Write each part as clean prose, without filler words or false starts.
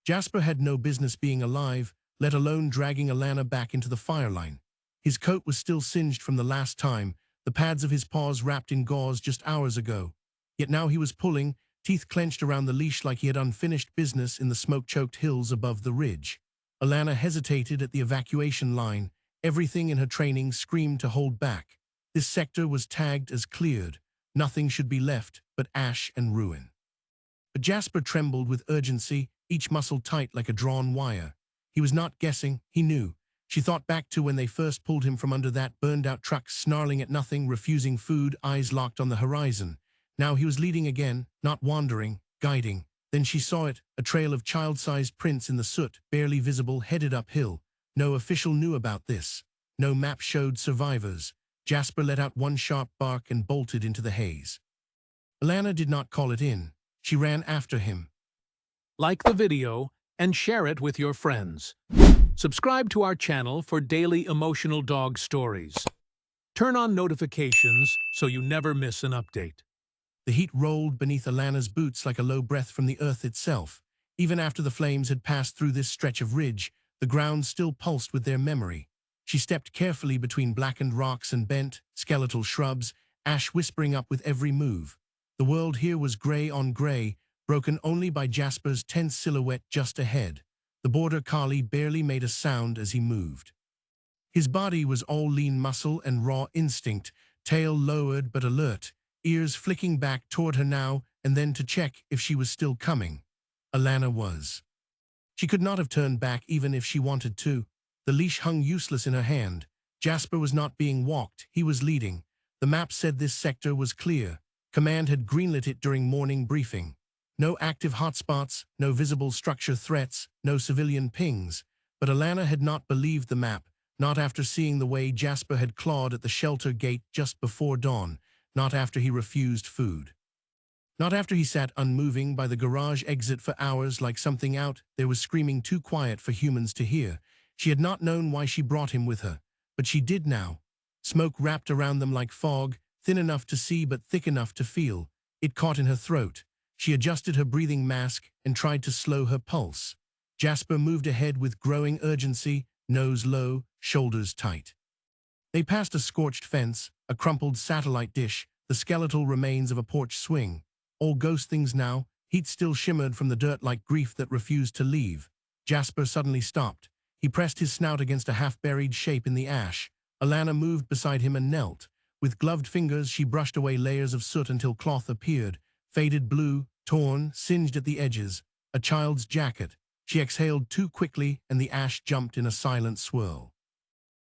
Jasper had no business being alive, let alone dragging Alana back into the fireline. His coat was still singed from the last time, the pads of his paws wrapped in gauze just hours ago. Yet now he was pulling, teeth clenched around the leash like he had unfinished business in the smoke-choked hills above the ridge. Alana hesitated at the evacuation line. Everything in her training screamed to hold back. This sector was tagged as cleared. Nothing should be left but ash and ruin. But Jasper trembled with urgency, each muscle tight like a drawn wire. He was not guessing, he knew. She thought back to when they first pulled him from under that burned-out truck, snarling at nothing, refusing food, eyes locked on the horizon. Now he was leading again, not wandering, guiding. Then she saw it, a trail of child-sized prints in the soot, barely visible, headed uphill. No official knew about this. No map showed survivors. Jasper let out one sharp bark and bolted into the haze. Alana did not call it in. She ran after him. Like the video and share it with your friends. Subscribe to our channel for daily emotional dog stories. Turn on notifications so you never miss an update. The heat rolled beneath Alana's boots like a low breath from the earth itself. Even after the flames had passed through this stretch of ridge, the ground still pulsed with their memory. She stepped carefully between blackened rocks and bent, skeletal shrubs, ash whispering up with every move. The world here was gray on gray, broken only by Jasper's tense silhouette just ahead. The Border Collie barely made a sound as he moved. His body was all lean muscle and raw instinct, tail lowered but alert, ears flicking back toward her now and then to check if she was still coming. Alana was. She could not have turned back even if she wanted to. The leash hung useless in her hand. Jasper was not being walked, he was leading. The map said this sector was clear. Command had greenlit it during morning briefing. No active hotspots, no visible structure threats, no civilian pings. But Alana had not believed the map, not after seeing the way Jasper had clawed at the shelter gate just before dawn, not after he refused food. Not after he sat unmoving by the garage exit for hours like something out there was screaming too quiet for humans to hear. She had not known why she brought him with her, but she did now. Smoke wrapped around them like fog, thin enough to see but thick enough to feel. It caught in her throat. She adjusted her breathing mask and tried to slow her pulse. Jasper moved ahead with growing urgency, nose low, shoulders tight. They passed a scorched fence, a crumpled satellite dish, the skeletal remains of a porch swing. All ghost things now, heat still shimmered from the dirt like grief that refused to leave. Jasper suddenly stopped. He pressed his snout against a half-buried shape in the ash. Alana moved beside him and knelt. With gloved fingers, she brushed away layers of soot until cloth appeared. Faded blue, torn, singed at the edges. A child's jacket. She exhaled too quickly, and the ash jumped in a silent swirl.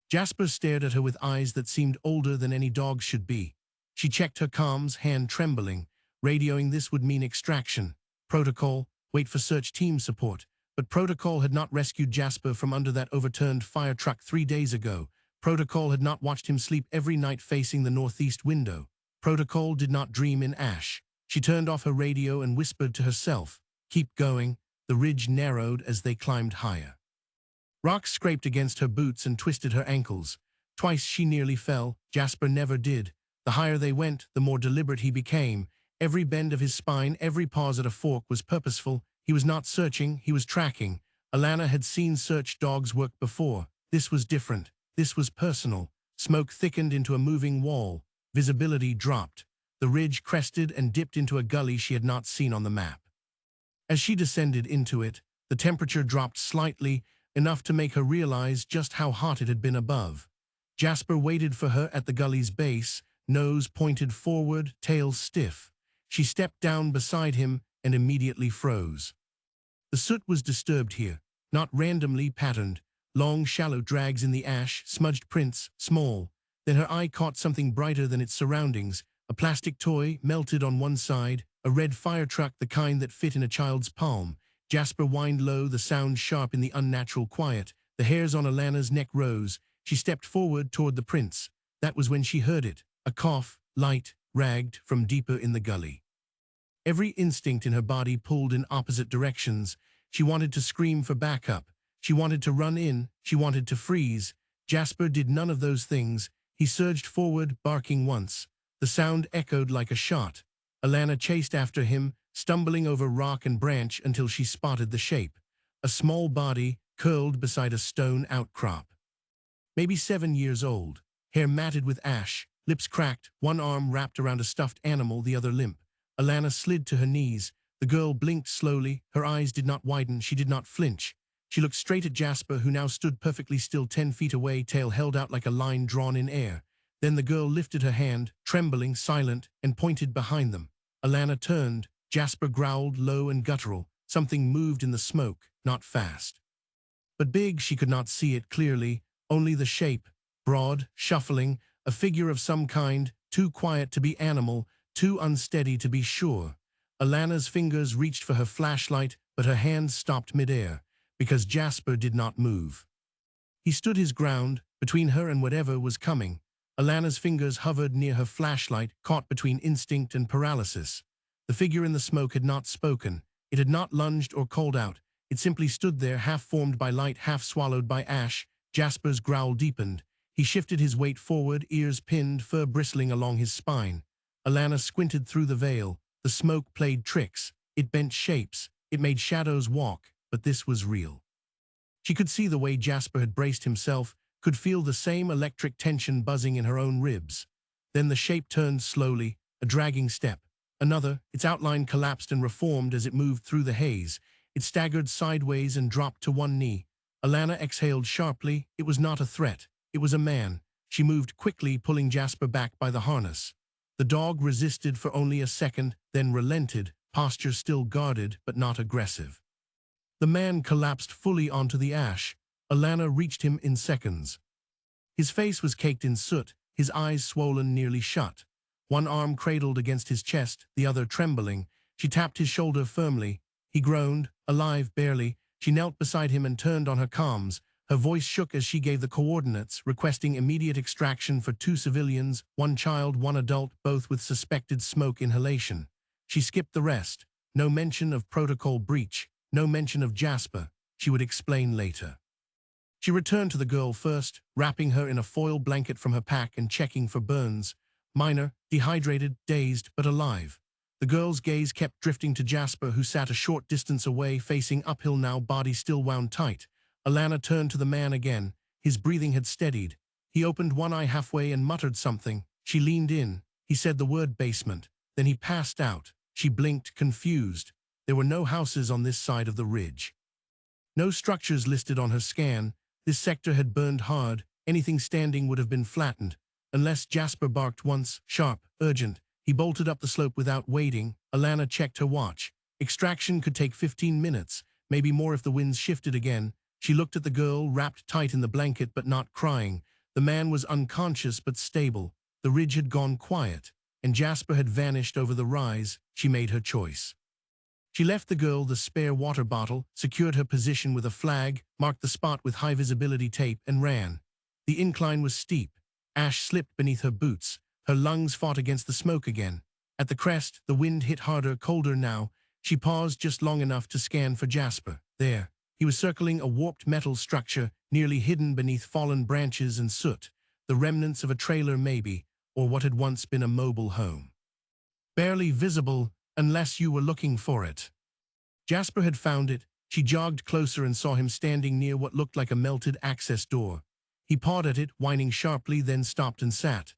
Jasper stared at her with eyes that seemed older than any dog's should be. She checked her comms, hand trembling. Radioing this would mean extraction. Protocol, wait for search team support. But Protocol had not rescued Jasper from under that overturned fire truck 3 days ago. Protocol had not watched him sleep every night facing the northeast window. Protocol did not dream in ash. She turned off her radio and whispered to herself, "Keep going." The ridge narrowed as they climbed higher. Rocks scraped against her boots and twisted her ankles. Twice she nearly fell. Jasper never did. The higher they went, the more deliberate he became. Every bend of his spine, every pause at a fork was purposeful. He was not searching, he was tracking. Alana had seen search dogs work before. This was different. This was personal. Smoke thickened into a moving wall. Visibility dropped. The ridge crested and dipped into a gully she had not seen on the map. As she descended into it, the temperature dropped slightly, enough to make her realize just how hot it had been above. Jasper waited for her at the gully's base, nose pointed forward, tail stiff. She stepped down beside him and immediately froze. The soot was disturbed here, not randomly patterned. Long, shallow drags in the ash, smudged prints, small. Then her eye caught something brighter than its surroundings, a plastic toy melted on one side, a red fire truck, the kind that fit in a child's palm. Jasper whined low, the sound sharp in the unnatural quiet. The hairs on Alana's neck rose. She stepped forward toward the prints. That was when she heard it, a cough, light, ragged, from deeper in the gully. Every instinct in her body pulled in opposite directions. She wanted to scream for backup. She wanted to run in. She wanted to freeze. Jasper did none of those things. He surged forward, barking once. The sound echoed like a shot. Alana chased after him, stumbling over rock and branch until she spotted the shape. a small body curled beside a stone outcrop. Maybe 7 years old, hair matted with ash, lips cracked, one arm wrapped around a stuffed animal, the other limp. Alana slid to her knees. The girl blinked slowly. Her eyes did not widen. She did not flinch. She looked straight at Jasper, who now stood perfectly still 10 feet away, tail held out like a line drawn in air. Then the girl lifted her hand, trembling, silent, and pointed behind them. Alana turned. Jasper growled, low and guttural. Something moved in the smoke, not fast, but big. She could not see it clearly, only the shape, broad, shuffling, a figure of some kind, too quiet to be animal, too unsteady to be sure. Alana's fingers reached for her flashlight, but her hands stopped midair, because Jasper did not move. He stood his ground, between her and whatever was coming. Alana's fingers hovered near her flashlight, caught between instinct and paralysis. The figure in the smoke had not spoken. It had not lunged or called out. It simply stood there, half formed by light, half swallowed by ash. Jasper's growl deepened. He shifted his weight forward, ears pinned, fur bristling along his spine. Alana squinted through the veil. The smoke played tricks. It bent shapes. It made shadows walk, but this was real. She could see the way Jasper had braced himself, could feel the same electric tension buzzing in her own ribs. Then the shape turned slowly, a dragging step. Another, its outline collapsed and reformed as it moved through the haze. It staggered sideways and dropped to one knee. Alana exhaled sharply. It was not a threat. It was a man. She moved quickly, pulling Jasper back by the harness. The dog resisted for only a second, then relented, posture still guarded but not aggressive. The man collapsed fully onto the ash. Alana reached him in seconds. His face was caked in soot, his eyes swollen nearly shut. One arm cradled against his chest, the other trembling. She tapped his shoulder firmly. He groaned, alive barely. She knelt beside him and turned on her comms. Her voice shook as she gave the coordinates, requesting immediate extraction for 2 civilians, 1 child, 1 adult, both with suspected smoke inhalation. She skipped the rest. No mention of protocol breach. No mention of Jasper. She would explain later. She returned to the girl first, wrapping her in a foil blanket from her pack and checking for burns. Minor, dehydrated, dazed, but alive. The girl's gaze kept drifting to Jasper, who sat a short distance away, facing uphill now, body still wound tight. Alana turned to the man again. His breathing had steadied. He opened one eye halfway and muttered something. She leaned in. He said the word basement. Then he passed out. She blinked, confused. There were no houses on this side of the ridge. No structures listed on her scan. This sector had burned hard. Anything standing would have been flattened. Unless Jasper barked once, sharp, urgent. He bolted up the slope without waiting. Alana checked her watch. Extraction could take 15 minutes, maybe more if the winds shifted again. She looked at the girl, wrapped tight in the blanket but not crying. The man was unconscious but stable. The ridge had gone quiet, and Jasper had vanished over the rise. She made her choice. She left the girl the spare water bottle, secured her position with a flag, marked the spot with high-visibility tape, and ran. The incline was steep. Ash slipped beneath her boots. Her lungs fought against the smoke again. At the crest, the wind hit harder, colder now. She paused just long enough to scan for Jasper. There. He was circling a warped metal structure, nearly hidden beneath fallen branches and soot. The remnants of a trailer maybe, or what had once been a mobile home. Barely visible, unless you were looking for it. Jasper had found it. She jogged closer and saw him standing near what looked like a melted access door. He pawed at it, whining sharply, then stopped and sat.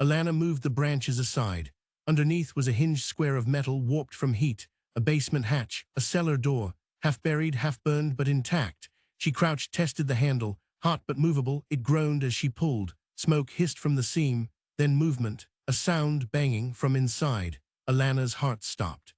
Alana moved the branches aside. Underneath was a hinged square of metal warped from heat, a basement hatch, a cellar door, half buried, half burned, but intact. She crouched, tested the handle, hot but movable. It groaned as she pulled. Smoke hissed from the seam, then movement, a sound banging from inside. Alana's heart stopped.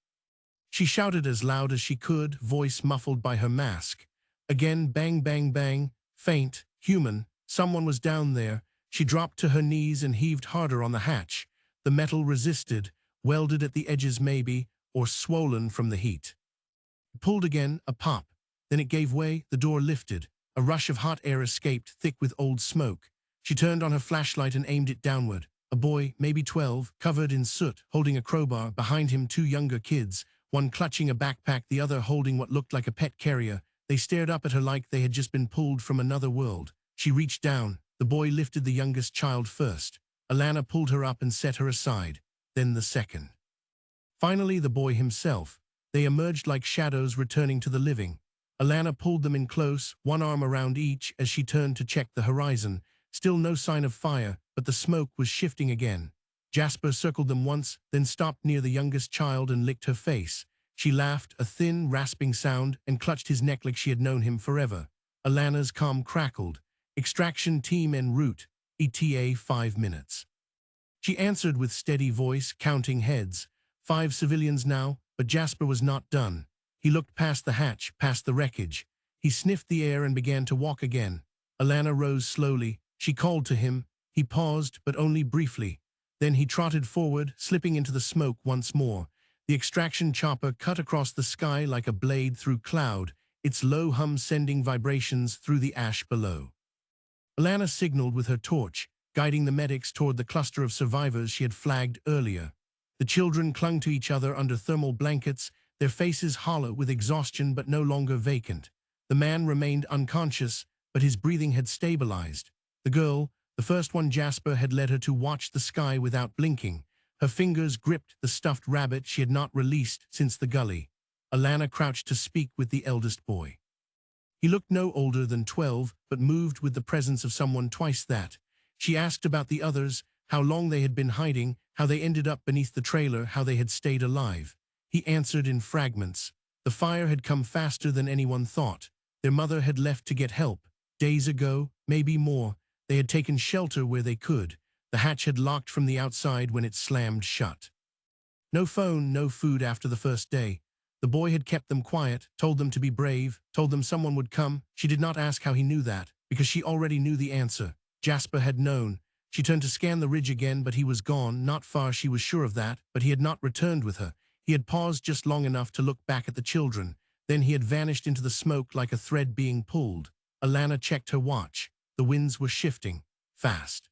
She shouted as loud as she could, voice muffled by her mask. Again, bang, bang, bang, faint, human. Someone was down there. She dropped to her knees and heaved harder on the hatch. The metal resisted, welded at the edges maybe, or swollen from the heat. Pulled again, a pop. Then it gave way, the door lifted. A rush of hot air escaped, thick with old smoke. She turned on her flashlight and aimed it downward. A boy, maybe 12, covered in soot, holding a crowbar. Behind him 2 younger kids, one clutching a backpack, the other holding what looked like a pet carrier. They stared up at her like they had just been pulled from another world. She reached down. The boy lifted the youngest child first. Alana pulled her up and set her aside. Then the second. Finally, the boy himself. They emerged like shadows returning to the living. Alana pulled them in close, one arm around each as she turned to check the horizon. Still no sign of fire, but the smoke was shifting again. Jasper circled them once, then stopped near the youngest child and licked her face. She laughed, a thin, rasping sound, and clutched his neck like she had known him forever. Alana's calm crackled. Extraction team en route. ETA 5 minutes. She answered with steady voice, counting heads. 5 civilians now, but Jasper was not done. He looked past the hatch, past the wreckage. He sniffed the air and began to walk again. Alana rose slowly. She called to him. He paused, but only briefly. Then he trotted forward, slipping into the smoke once more. The extraction chopper cut across the sky like a blade through cloud, its low hum sending vibrations through the ash below. Alana signaled with her torch, guiding the medics toward the cluster of survivors she had flagged earlier. The children clung to each other under thermal blankets, their faces hollow with exhaustion but no longer vacant. The man remained unconscious, but his breathing had stabilized. The girl, the first one Jasper had led her to, watch the sky without blinking. Her fingers gripped the stuffed rabbit she had not released since the gully. Alana crouched to speak with the eldest boy. He looked no older than 12, but moved with the presence of someone twice that. She asked about the others, how long they had been hiding, how they ended up beneath the trailer, how they had stayed alive. He answered in fragments. The fire had come faster than anyone thought. Their mother had left to get help. Days ago, maybe more, they had taken shelter where they could. The hatch had locked from the outside when it slammed shut. No phone, no food after the first day. The boy had kept them quiet, told them to be brave, told them someone would come. She did not ask how he knew that, because she already knew the answer. Jasper had known. She turned to scan the ridge again, but he was gone, not far, she was sure of that, but he had not returned with her. He had paused just long enough to look back at the children. Then he had vanished into the smoke like a thread being pulled. Alana checked her watch. The winds were shifting. Fast.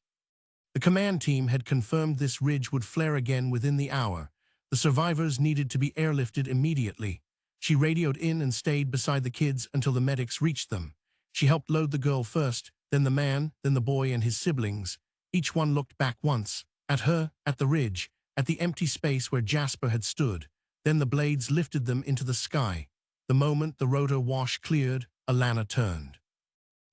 The command team had confirmed this ridge would flare again within the hour. The survivors needed to be airlifted immediately. She radioed in and stayed beside the kids until the medics reached them. She helped load the girl first, then the man, then the boy and his siblings. Each one looked back once. At her, at the ridge, at the empty space where Jasper had stood. Then the blades lifted them into the sky. The moment the rotor wash cleared, Alana turned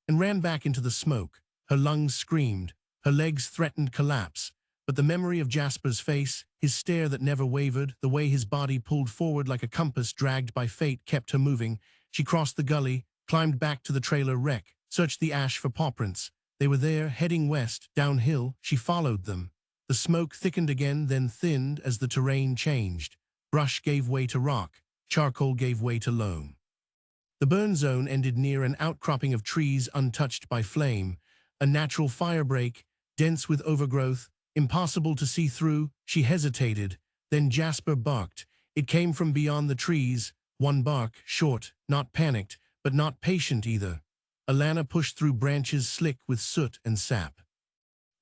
and ran back into the smoke. Her lungs screamed. Her legs threatened collapse. But the memory of Jasper's face, his stare that never wavered, the way his body pulled forward like a compass dragged by fate, kept her moving. She crossed the gully, climbed back to the trailer wreck, searched the ash for paw prints. They were there, heading west, downhill. She followed them. The smoke thickened again, then thinned as the terrain changed. Brush gave way to rock. Charcoal gave way to loam. The burn zone ended near an outcropping of trees untouched by flame. A natural fire break, dense with overgrowth, impossible to see through. She hesitated. Then Jasper barked. It came from beyond the trees. One bark, short, not panicked, but not patient either. Alana pushed through branches slick with soot and sap.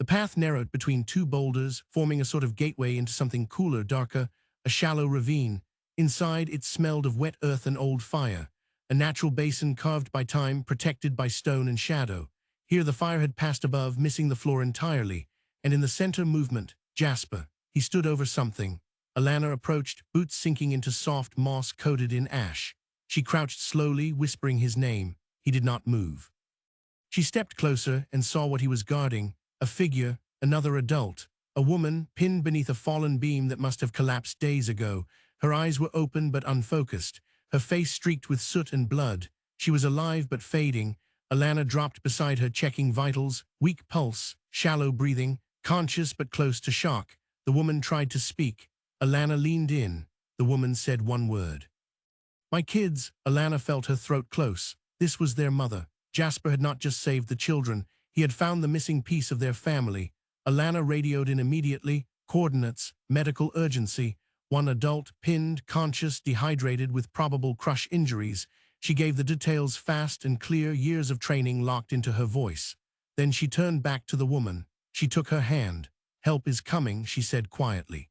The path narrowed between 2 boulders, forming a sort of gateway into something cooler, darker, a shallow ravine. Inside, it smelled of wet earth and old fire. A natural basin carved by time, protected by stone and shadow. Here the fire had passed above, missing the floor entirely. And in the center movement, Jasper. He stood over something. Alana approached, boots sinking into soft moss coated in ash. She crouched slowly, whispering his name. He did not move. She stepped closer and saw what he was guarding. A figure, another adult. A woman, pinned beneath a fallen beam that must have collapsed days ago. Her eyes were open but unfocused. Her face streaked with soot and blood. She was alive but fading. Alana dropped beside her, checking vitals. Weak pulse, shallow breathing. Conscious but close to shock. The woman tried to speak. Alana leaned in. The woman said one word. My kids. Alana felt her throat close. This was their mother. Jasper had not just saved the children. He had found the missing piece of their family. Alana radioed in immediately. Coordinates, medical urgency. One adult, pinned, conscious, dehydrated with probable crush injuries. She gave the details fast and clear, years of training locked into her voice. Then she turned back to the woman. She took her hand. Help is coming, she said quietly.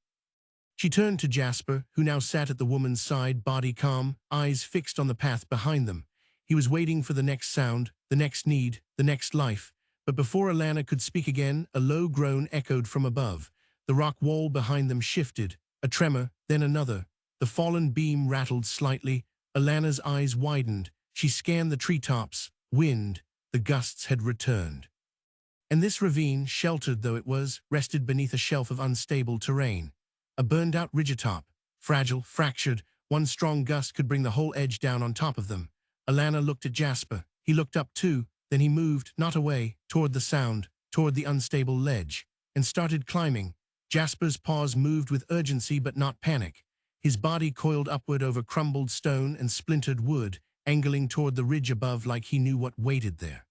She turned to Jasper, who now sat at the woman's side, body calm, eyes fixed on the path behind them. He was waiting for the next sound, the next need, the next life. But before Alana could speak again, a low groan echoed from above. The rock wall behind them shifted. A tremor, then another. The fallen beam rattled slightly. Alana's eyes widened. She scanned the treetops. Wind, the gusts had returned. And this ravine, sheltered though it was, rested beneath a shelf of unstable terrain. A burned-out ridgetop, fragile, fractured, one strong gust could bring the whole edge down on top of them. Alana looked at Jasper. He looked up too, then he moved, not away, toward the sound, toward the unstable ledge, and started climbing. Jasper's paws moved with urgency but not panic. His body coiled upward over crumbled stone and splintered wood, angling toward the ridge above like he knew what waited there.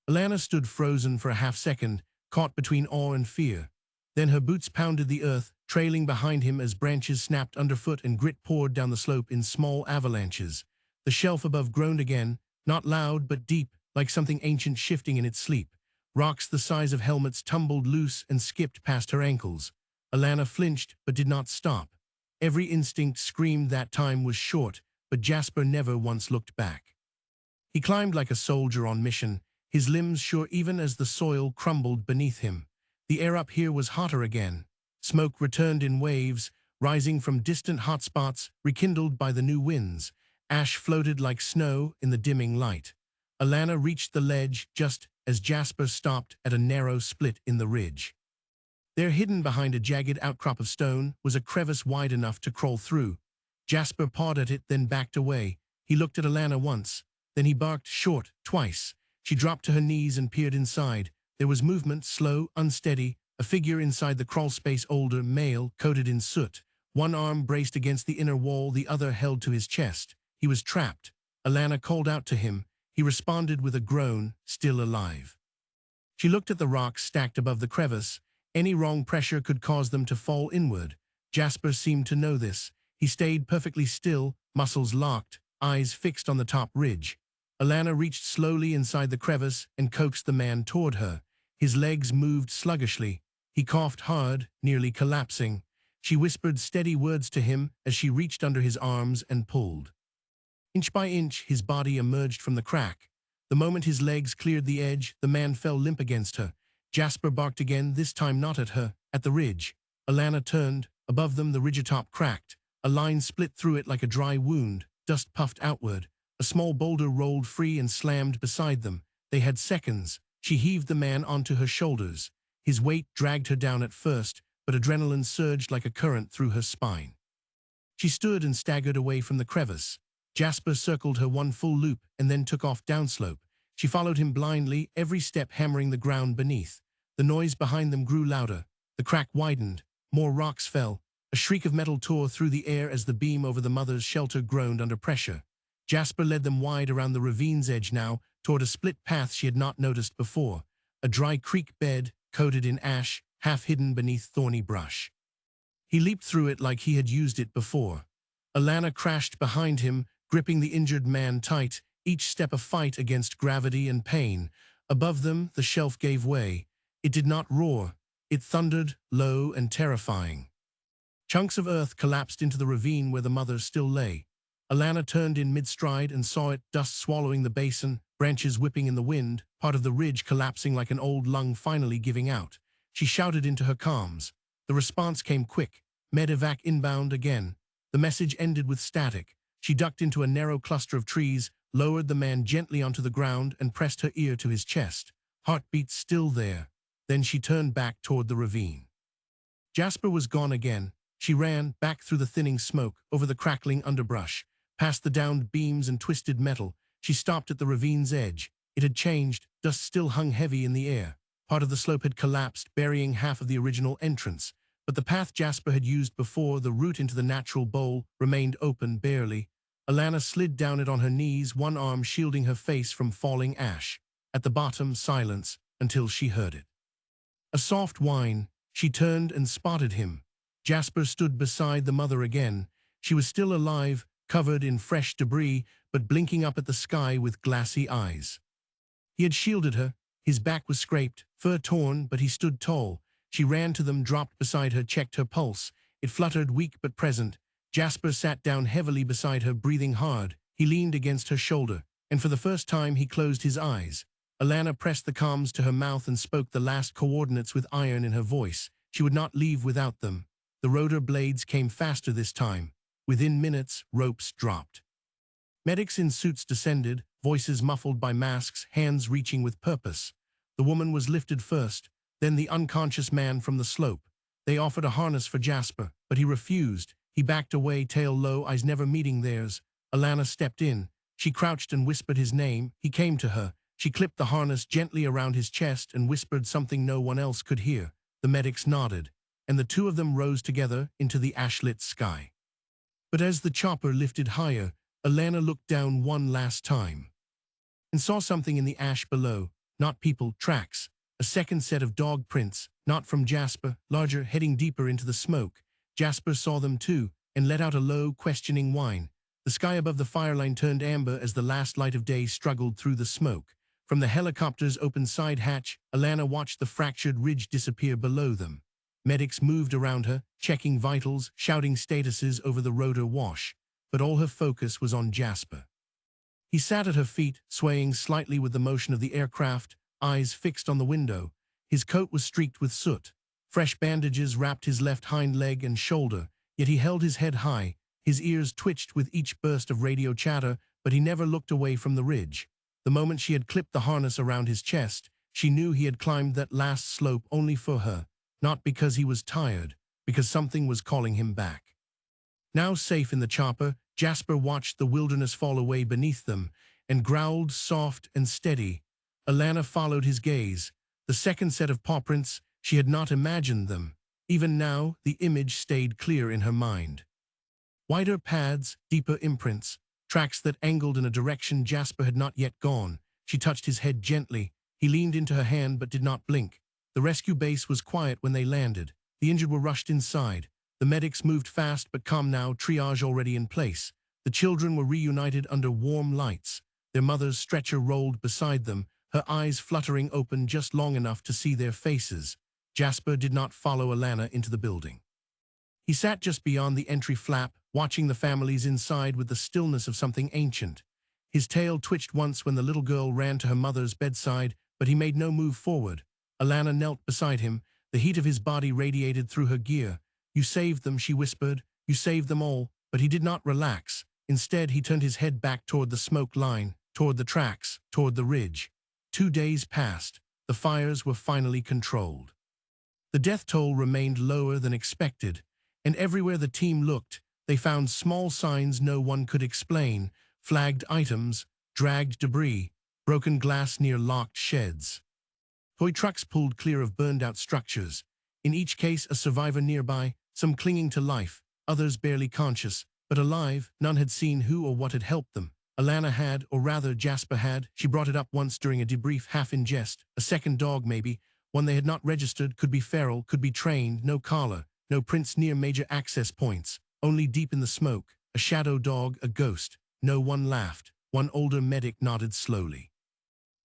Alana stood frozen for a half-second, caught between awe and fear. Then her boots pounded the earth, trailing behind him as branches snapped underfoot and grit poured down the slope in small avalanches. The shelf above groaned again, not loud but deep, like something ancient shifting in its sleep. Rocks the size of helmets tumbled loose and skipped past her ankles. Alana flinched but did not stop. Every instinct screamed that time was short, but Jasper never once looked back. He climbed like a soldier on mission, his limbs sure even as the soil crumbled beneath him. The air up here was hotter again. Smoke returned in waves, rising from distant hotspots, rekindled by the new winds. Ash floated like snow in the dimming light. Alana reached the ledge just as Jasper stopped at a narrow split in the ridge. There, hidden behind a jagged outcrop of stone, was a crevice wide enough to crawl through. Jasper pawed at it, then backed away. He looked at Alana once, then he barked short, twice. She dropped to her knees and peered inside. There was movement, slow, unsteady, a figure inside the crawl space, older, male, coated in soot. One arm braced against the inner wall, the other held to his chest. He was trapped. Alana called out to him. He responded with a groan, still alive. She looked at the rocks stacked above the crevice. Any wrong pressure could cause them to fall inward. Jasper seemed to know this. He stayed perfectly still, muscles locked, eyes fixed on the top ridge. Alana reached slowly inside the crevice and coaxed the man toward her. His legs moved sluggishly. He coughed hard, nearly collapsing. She whispered steady words to him as she reached under his arms and pulled. Inch by inch, his body emerged from the crack. The moment his legs cleared the edge, the man fell limp against her. Jasper barked again, this time not at her, at the ridge. Alana turned. Above them, the ridgetop cracked. A line split through it like a dry wound. Dust puffed outward. A small boulder rolled free and slammed beside them. They had seconds. She heaved the man onto her shoulders. His weight dragged her down at first, but adrenaline surged like a current through her spine. She stood and staggered away from the crevice. Jasper circled her one full loop and then took off downslope. She followed him blindly, every step hammering the ground beneath. The noise behind them grew louder. The crack widened. More rocks fell. A shriek of metal tore through the air as the beam over the mother's shelter groaned under pressure. Jasper led them wide around the ravine's edge now, toward a split path she had not noticed before. A dry creek bed, coated in ash, half hidden beneath thorny brush. He leaped through it like he had used it before. Alana crashed behind him, gripping the injured man tight, each step a fight against gravity and pain. Above them, the shelf gave way. It did not roar. It thundered, low and terrifying. Chunks of earth collapsed into the ravine where the mother still lay. Alana turned in mid-stride and saw it, dust swallowing the basin, branches whipping in the wind, part of the ridge collapsing like an old lung finally giving out. She shouted into her comms. The response came quick. Medevac inbound again. The message ended with static. She ducked into a narrow cluster of trees, lowered the man gently onto the ground, and pressed her ear to his chest. Heartbeat still there. Then she turned back toward the ravine. Jasper was gone again. She ran, back through the thinning smoke, over the crackling underbrush, past the downed beams and twisted metal. She stopped at the ravine's edge. It had changed. Dust still hung heavy in the air. Part of the slope had collapsed, burying half of the original entrance. But the path Jasper had used before, the route into the natural bowl, remained open barely. Alana slid down it on her knees, one arm shielding her face from falling ash. At the bottom, silence, until she heard it. A soft whine. She turned and spotted him. Jasper stood beside the mother again. She was still alive, covered in fresh debris, but blinking up at the sky with glassy eyes. He had shielded her. His back was scraped, fur torn, but he stood tall. She ran to them, dropped beside her, checked her pulse. It fluttered, weak but present. Jasper sat down heavily beside her, breathing hard. He leaned against her shoulder, and for the first time he closed his eyes. Alana pressed the comms to her mouth and spoke the last coordinates with iron in her voice. She would not leave without them. The rotor blades came faster this time. Within minutes, ropes dropped. Medics in suits descended, voices muffled by masks, hands reaching with purpose. The woman was lifted first, then the unconscious man from the slope. They offered a harness for Jasper, but he refused. He backed away, tail low, eyes never meeting theirs. Alana stepped in. She crouched and whispered his name. He came to her. She clipped the harness gently around his chest and whispered something no one else could hear. The medics nodded, and the two of them rose together into the ash-lit sky. But as the chopper lifted higher, Alana looked down one last time and saw something in the ash below. Not people, tracks. A second set of dog prints, not from Jasper, larger, heading deeper into the smoke. Jasper saw them too, and let out a low, questioning whine. The sky above the fireline turned amber as the last light of day struggled through the smoke. From the helicopter's open side hatch, Alana watched the fractured ridge disappear below them. Medics moved around her, checking vitals, shouting statuses over the rotor wash. But all her focus was on Jasper. He sat at her feet, swaying slightly with the motion of the aircraft, eyes fixed on the window. His coat was streaked with soot. Fresh bandages wrapped his left hind leg and shoulder, yet he held his head high. His ears twitched with each burst of radio chatter, but he never looked away from the ridge. The moment she had clipped the harness around his chest, she knew he had climbed that last slope only for her, not because he was tired, because something was calling him back. Now safe in the chopper, Jasper watched the wilderness fall away beneath them and growled soft and steady. Alana followed his gaze. The second set of paw prints, she had not imagined them. Even now, the image stayed clear in her mind. Wider pads, deeper imprints, tracks that angled in a direction Jasper had not yet gone. She touched his head gently. He leaned into her hand but did not blink. The rescue base was quiet when they landed. The injured were rushed inside. The medics moved fast but calm now, triage already in place. The children were reunited under warm lights. Their mother's stretcher rolled beside them, her eyes fluttering open just long enough to see their faces. Jasper did not follow Alana into the building. He sat just beyond the entry flap, watching the families inside with the stillness of something ancient. His tail twitched once when the little girl ran to her mother's bedside, but he made no move forward. Alana knelt beside him. The heat of his body radiated through her gear. "You saved them," she whispered. "You saved them all." But he did not relax. Instead, he turned his head back toward the smoke line, toward the tracks, toward the ridge. 2 days passed. The fires were finally controlled. The death toll remained lower than expected, and everywhere the team looked, they found small signs no one could explain: flagged items, dragged debris, broken glass near locked sheds. Toy trucks pulled clear of burned-out structures. In each case, a survivor nearby, some clinging to life, others barely conscious, but alive. None had seen who or what had helped them. Alana had, or rather Jasper had. She brought it up once during a debrief, half in jest. A second dog, maybe, one they had not registered, could be feral, could be trained, no collar, no prints near major access points, only deep in the smoke, a shadow dog, a ghost. No one laughed. One older medic nodded slowly.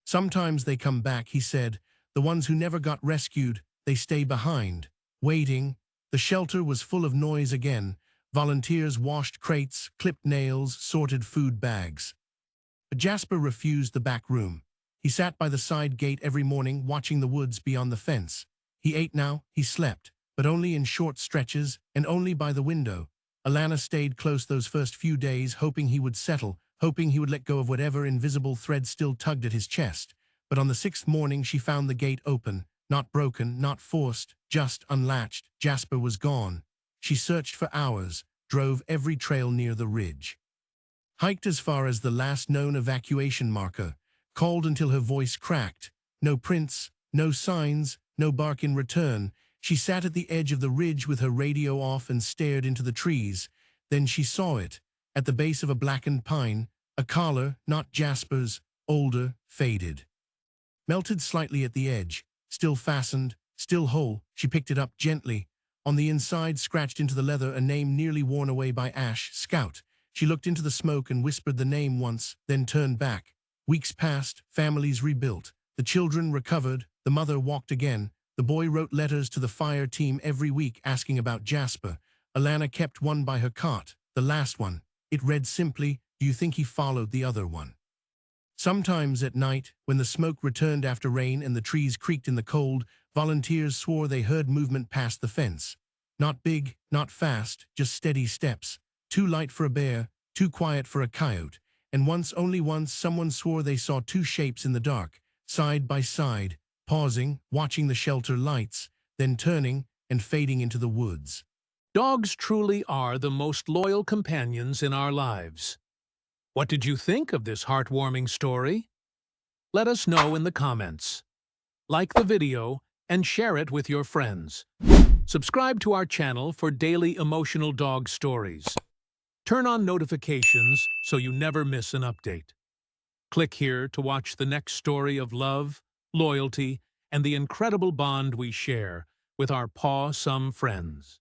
"Sometimes they come back," he said. "The ones who never got rescued, they stay behind, waiting." The shelter was full of noise again. Volunteers washed crates, clipped nails, sorted food bags. But Jasper refused the back room. He sat by the side gate every morning, watching the woods beyond the fence. He ate now, he slept, but only in short stretches, and only by the window. Alana stayed close those first few days, hoping he would settle, hoping he would let go of whatever invisible thread still tugged at his chest. But on the 6th morning she found the gate open, not broken, not forced, just unlatched. Jasper was gone. She searched for hours, drove every trail near the ridge, hiked as far as the last known evacuation marker, called until her voice cracked. No prints, no signs, no bark in return. She sat at the edge of the ridge with her radio off and stared into the trees. Then she saw it, at the base of a blackened pine, a collar, not Jasper's, older, faded. Melted slightly at the edge, still fastened, still whole. She picked it up gently. On the inside, scratched into the leather, a name nearly worn away by ash: Scout. She looked into the smoke and whispered the name once, then turned back. Weeks passed, families rebuilt. The children recovered, the mother walked again. The boy wrote letters to the fire team every week asking about Jasper. Alana kept one by her cot, the last one. It read simply, "Do you think he followed the other one?" Sometimes at night, when the smoke returned after rain and the trees creaked in the cold, volunteers swore they heard movement past the fence. Not big, not fast, just steady steps. Too light for a bear, too quiet for a coyote. and only once, someone swore they saw two shapes in the dark, side by side, pausing, watching the shelter lights, then turning and fading into the woods. Dogs truly are the most loyal companions in our lives. What did you think of this heartwarming story? Let us know in the comments. Like the video and share it with your friends. Subscribe to our channel for daily emotional dog stories. Turn on notifications so you never miss an update. Click here to watch the next story of love, loyalty, and the incredible bond we share with our paw-some friends.